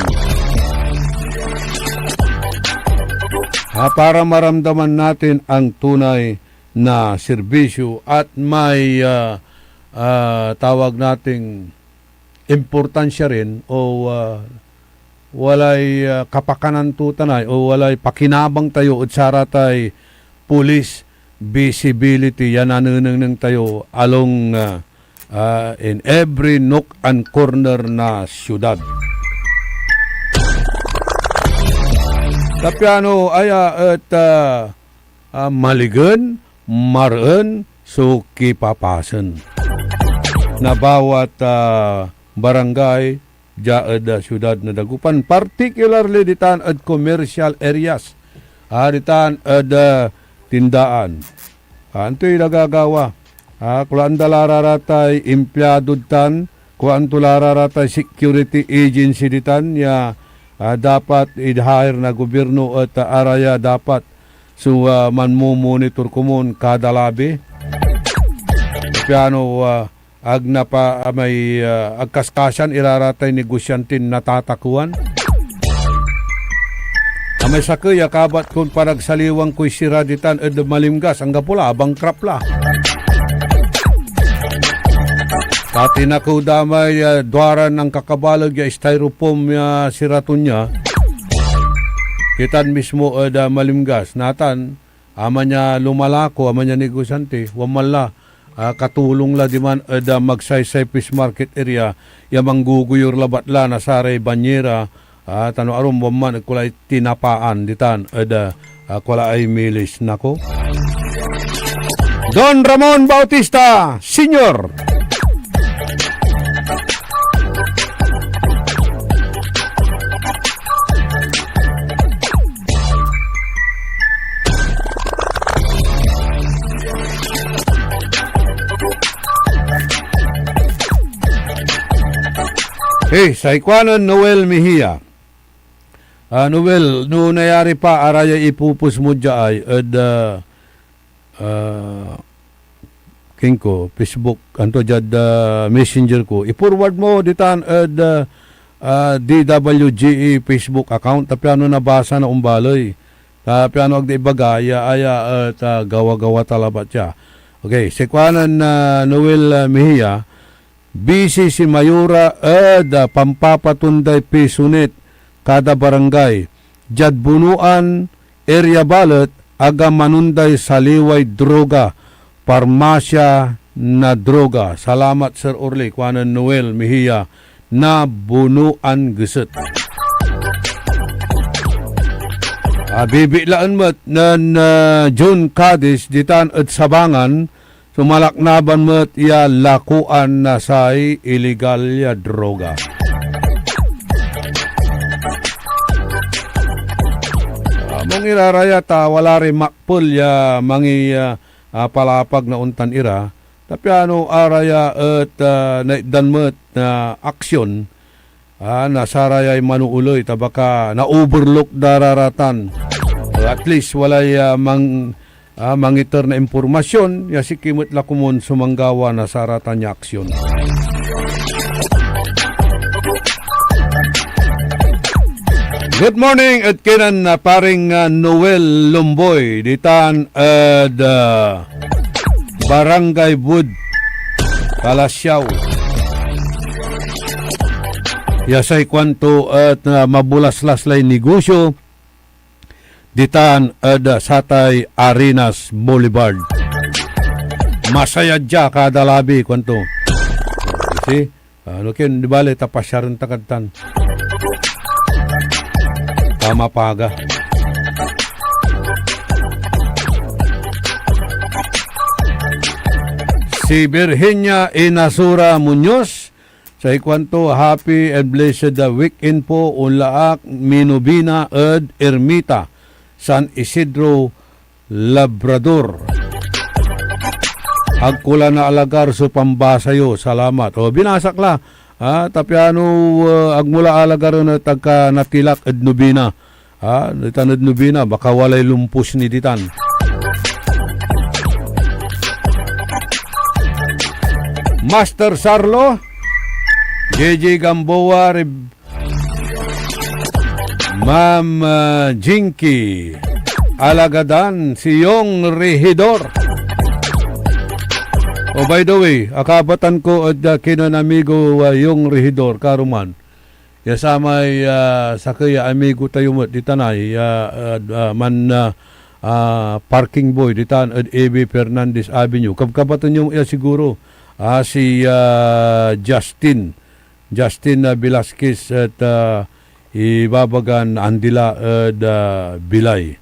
Para maramdaman natin ang tunay na serbisyo at may tawag nating importansya rin o walay kapakanan tutanay o walay pakinabang tayo at saratay police visibility yan nanunang tayo along in every nook and corner na syudad. Tapiano aya at maligan, maran, suki papasan. Na bawat barangay jaad syudad na dagupan, particularly ditan at commercial areas, ditan at tindaan. Anto'y nagagawa. Kulaan dalararatay empleyado tan, kulaan tulararatay security agency ditan, ya dapat i-hire na gobyerno at araya dapat so manmumonitor kumon kada labi. Piano agna pa may agkaskasan iraratay negosyantin natatakuan. May sakay kabat kung paragsaliwang ko'y siraditan at malimgas ang gapula abang krapla. Pati na ko damay dwaran ng kakabalag ya styrofoam siratun niya. Kitan mismo malimgas. Natan, ama niya lumalako, ama niya negosyante. Wamala, katulong la di man magsaysay fish market area. Yamang guguyor labatla na saray banyera. Tano arum waman kulay tinapaan ditan. Kulay milis nako. Don Ramon Bautista, Senior. Sa ikwanan Noel Mejia. Noel, no nayari pa araya ipupus mo dya ay Kingko, Facebook, anto jad messenger ko. I-forward mo ditan DWGE Facebook account. Tapi ano nabasa na umbaloy. Tapi ano agdi ibagaya aya at gawa-gawa talabat siya. Okay, sa ikwanan Noel Mejia. Busy si Mayura pampapatunday pisunit kada barangay. Jad bunuan area ballot aga manunday saliway droga. Parmasya na droga. Salamat Sir Orly. Kuanan Noel Mejia na bunuan guset. Bibiglaan mo't nan June Cadiz ditan at sabangan. Sumalaknaban mo't iya lakuan na say illegal ya droga. Mong iraraya ta wala rin makpul ya mangi palapag na untan ira. Tapi ano araya at naitdan mo't na aksyon nasaraya manuuloy tabaka na overlook dararatan. At least walay mangitor na impormasyon, ya si kimot lakumon sumanggawa na saratan niya aksyon. Good morning at kinan na paring Noel Lumboy ditan at Barangay Wood Kalasyaw. Yasay kwanto at mabulas-laslay negosyo ditan ada Satay Arenas Boulevard. Masaya dya kada labi kwanto. See? Kin di bale tapasyaran takadtan. Tama paga. Si Virginia Inasura Muñoz sa ikwanto happy and blessed weekend po unlaak Minubina at Ermita San Isidro, Labrador. Agkula na alagar so pambasayo. Salamat. O, binasak la. Tapi ano, agmula alagar na tagka natilak ednubina. Ditan ednubina, baka walay lumpus ni ditan. Master Sarlo, JJ Gamboa, Ma'am Jinky Alagadan, si Yong Regidor. By the way, akabatan ko at kinan amigo Yong Regidor, karuman. Yasamay sa kaya amigo tayo mo, ditanay, man parking boy ditan at A.B. Fernandez Avenue. Kabkabaton nyo siguro si Justin Velasquez at ibabagan Andila at Bilay.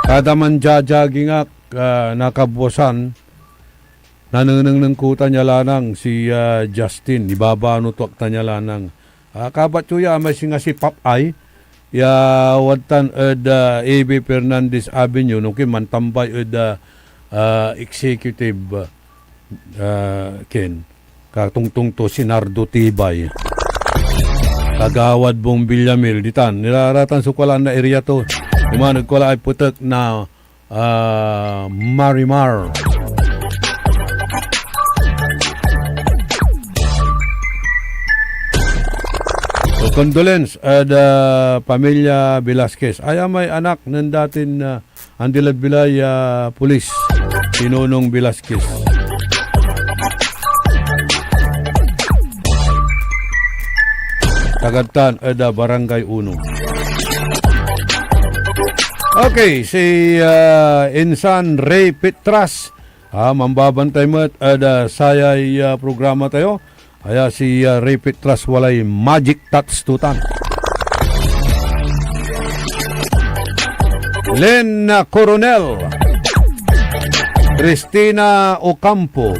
Kada man jajagingak nakabuwasan, nananang kuta niya lanang si Justin, ibabano tuwak ta niya lanang. Kabat yuya, may singa si Papay, watan at A.B. Fernandez Avenue, nung kimantambay at executive Ken, katungtung to si Nardo Tibay. Kagawad bong Villamil, ditan, nilaratan sukalan na area to. Yung mga nagkula ay putek na Marimar. So, condolence at pamilya Velasquez. Ay may anak ng datin Andilad Bilay Police, Pinunong Velasquez. Tagatan at Barangay 1. Okay, si Insan Ray Petras, mambabantay mo at sayay programa tayo. Kaya si Ray Petras walay magic touch tutan. Len Coronel, Cristina Ocampo,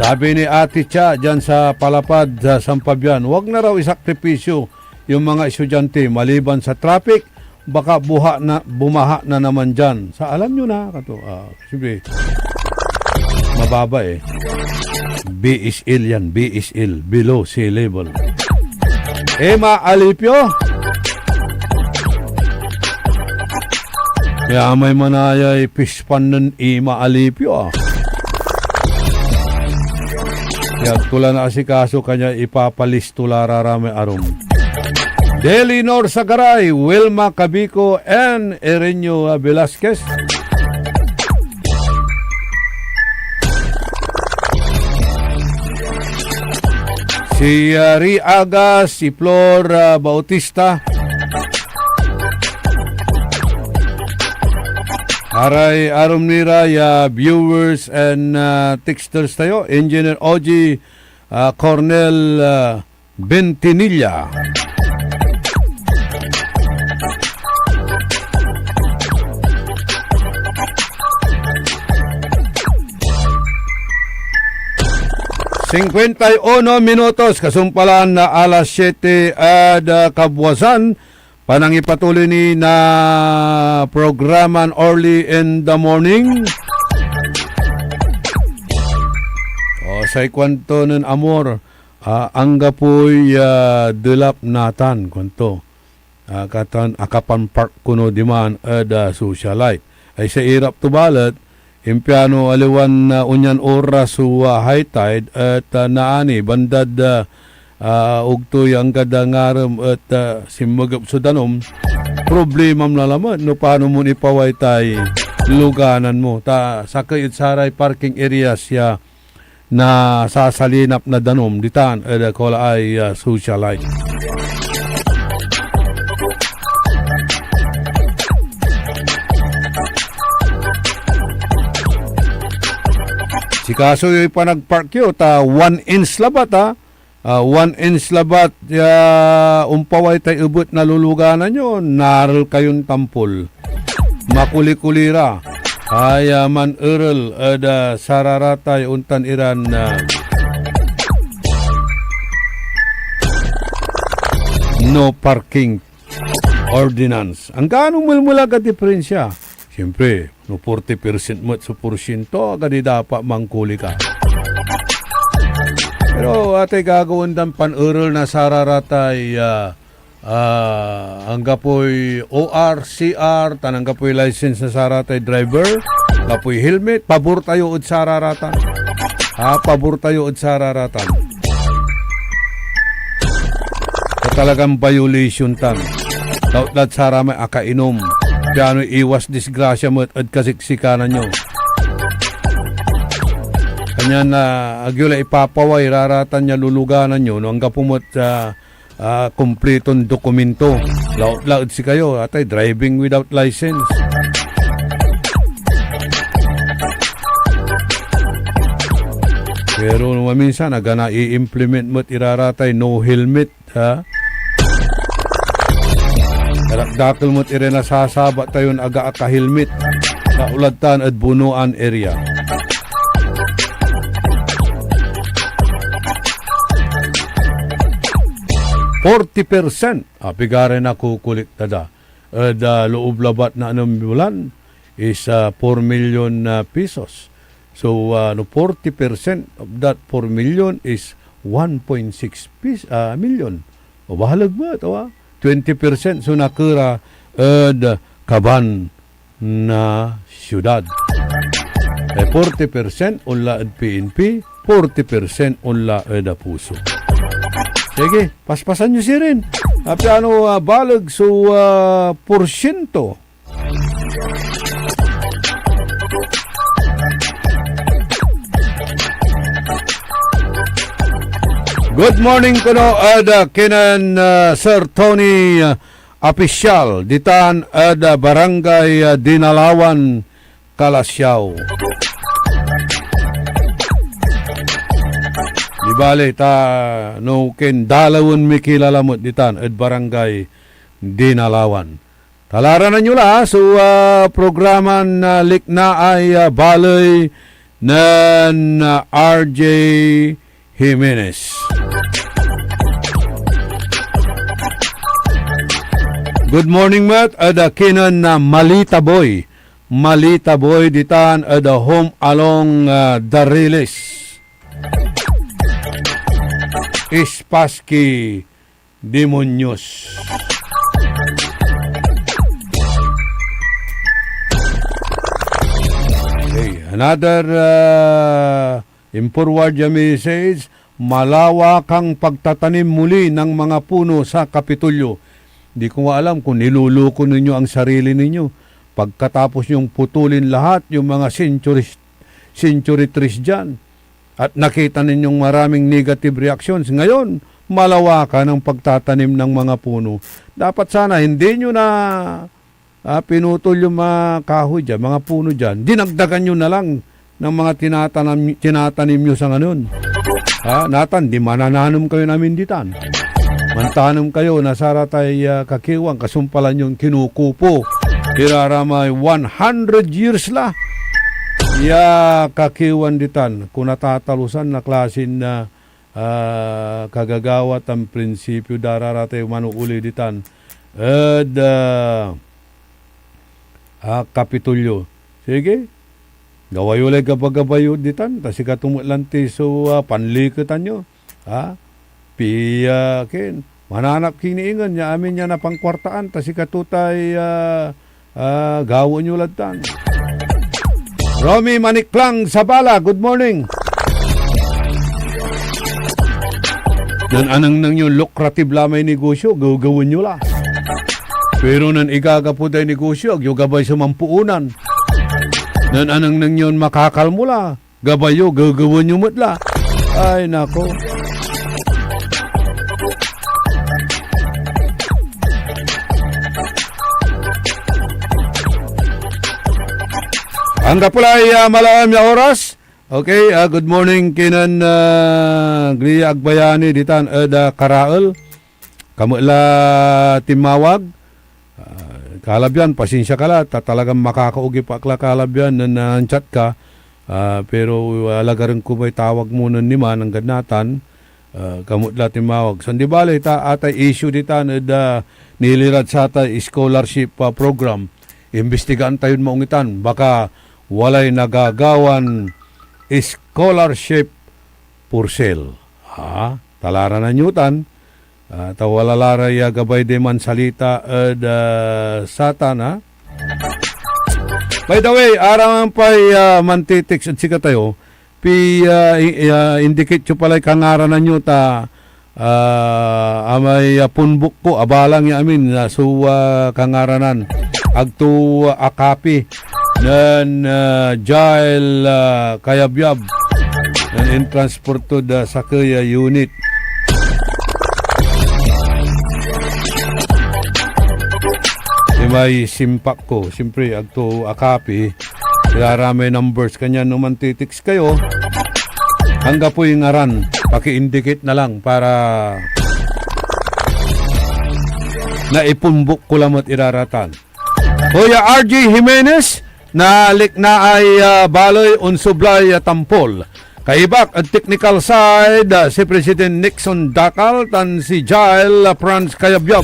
sabi ni Ate Cha dyan sa Palapad sa Sampabian, wag na raw isakripisyo yung mga estudyante maliban sa traffic, baka bumaha na naman dyan. Sa alam nyo na, siyempre, mababa BSL yan, BSL, below sea level. Emma Alipio, kaya may manayay pispan ng Emma Alipio Kaya tula na asikaso kanya ipapalisto lararame arum. Delinor Sagaray, Wilma Cabico, and Erenio Velasquez. Si Riaga, si Flor Bautista. Aray arum nira ya viewers and texters tayo. Engineer Oji Cornel Bentinilla. minutos kasumpalan na alas 7 at kabwasan panangipatuloy ni na programan early in the morning. Sa kwanto ng amor angga po'y delap natan kwanto katan akapan park kuno diman ada socialite ay sa irap tubalat impiano aliwan unyan oras su high tide at naani bandad ugtoy ang kadangaram at simagap sudanom problemam nalaman no paano mo ipaway tay luganan mo ta sakay saray parking areas ya na sasalinap na danom ditan kola ay socialite. Si kaso yung panagpark yun, 1 inch labat 1 inch labat umpaway tayo ubot na luluganan nyo, naral kayong tampol. Makuli-kulira, man earl ada sararatay untan iran no parking ordinance. Ang ganong mulmula ka diferensya? Siyempre, no 40% mo sa porsyento, agad dapat mangkuli ka. Pero ate gagawin dan pan-ural na sararatay ang kapoy OR, CR, tanang kapoy license na sararatay driver, kapoy helmet, pabor tayo od sararatan. Pabor tayo od sararatan. Talagang violation tan. Dapat saramay akainom. Kaya iwas disgrasya mo at kasiksikanan nyo. Kanya na agyula ipapaway raratan niya luluganan nyo no ang kapumot sa kompletong dokumento. Laot si kayo atay driving without license. Pero minsan agana i-implement mo't iraratay no helmet ha. Dakil mo't irena sasaba tayon aga ka helmet sa ulatan at bunuan area. %40% apigare na kukulik tada. Loob labat na anong bulan is 4 million pesos. So 40% of that 4 million is 1.6 million. O bahalag ba ito 20% so nakura kaban na syudad. 40% unla ad PNP, 40% unla ad puso. Sige, paspasan nyo siya rin. Ano, balag so porsyento. Good morning kuno ada kinan Sir Tony Apisyal ditan ada Barangay Dinalawan, Kalasyaw. Di bale ta no ken dalawon mi kilalamot ditan ed Barangay Dinalawan. Talaran nyo la so programa na likna ay balay nan RJ Jimenez. Good morning, Matt. Ada kinan na Malita Boy. Malita Boy ditan ada home along Dariles. Ispaski Demonyos. Okay, another forward message, malawakang pagtatanim muli ng mga puno sa Kapitolyo. Di ko alam kung niluluko ninyo ang sarili ninyo. Pagkatapos yung putulin lahat, yung mga century trees dyan, at nakita ninyong maraming negative reactions. Ngayon, malawakan ang pagtatanim ng mga puno. Dapat sana hindi nyo na pinutol yung mga kahoy dyan, mga puno dyan. Dinagdagan nyo na lang ng mga tinatanim nyo sa ngayon. Natan, di manananong kayo namin ditan. Mantanong kayo, nasaratay kakiwang, kasumpalan yung kinukupo. Iraramay 100 years la. Kakiwan ditan, kung natatalusan na klasin na kagagawat ang prinsipyo dararatay manuuli ditan. Kapitolyo. Sige, gawayulay kapagabayo ditan, tas ikatumutlanti so panlikutan nyo. Piyakin, mananap kiniingan niya, amin niya na pangkwartaan, tas ikatutay gawo nyo lagtan. Romy Maniklang Sabala, good morning. Nan anang nang yung lucrative lamay negosyo, gawin nyo la. Pero nan igagapuday negosyo, yung gabay sa mampuunan. Nan anang nang yun makakalmula, gabayo, gawin nyo mutla. Ay nako. Ang kapulay malaam ya oras. Okay, good morning kinan Glia Agbayani ditan ada Karael. Kamula timawag. Kalabyan, pasensya ka la. Talagang makakaugi pa kalabyan na nanchat ka. Pero lagarin ko may tawag muna ni man ang ganatan. Kamula timawag. So, di bali, atay issue ditan ada nilirat sa atay scholarship program. Imbestigaan tayo maungitan. Baka walay nagagawan scholarship for sale. Talaran na nyutan. Tawalalara gabay de man salita satan. By the way, araman pa'y mantitix at sika tayo. Indicate nyo pala'y kangaranan nyo amay punbuk ko, abalang ya amin so kangaranan. Agto akapi nan Jael Kayabyab in transport to the Sakaya unit. May simpak ko. Siyempre, agto akapi. Ilaramay numbers kanya naman titiks kayo. Hangga po yung aran. Paki-indicate na lang para naipumbok ko lang at iraratan. Kuya RJ Jimenez, nalik na ay baloy on sublay tampol. Kaibak at technical side, si President Nixon Dakal tan si Jael Franz Kayabyab.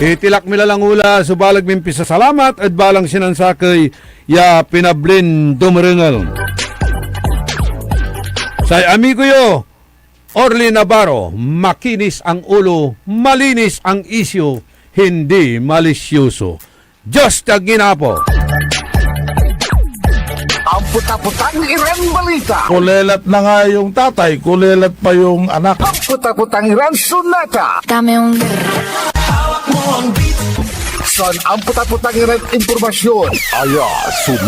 Itilak mila lang ula subalag mimpi sa salamat at balang sinansakay ya pinablin dumaringal. Say amigo yo, Orly Navarro, makinis ang ulo, malinis ang isyo, hindi malisyoso. Diyos na ginapo. Ang puta-putang Iran balita. Kulelat na nga yung tatay, kulelat pa yung anak. Ang puta-putang Iran sunata. Dame yung... Son ang puta-putang Iran impormasyon. Aya, sunata.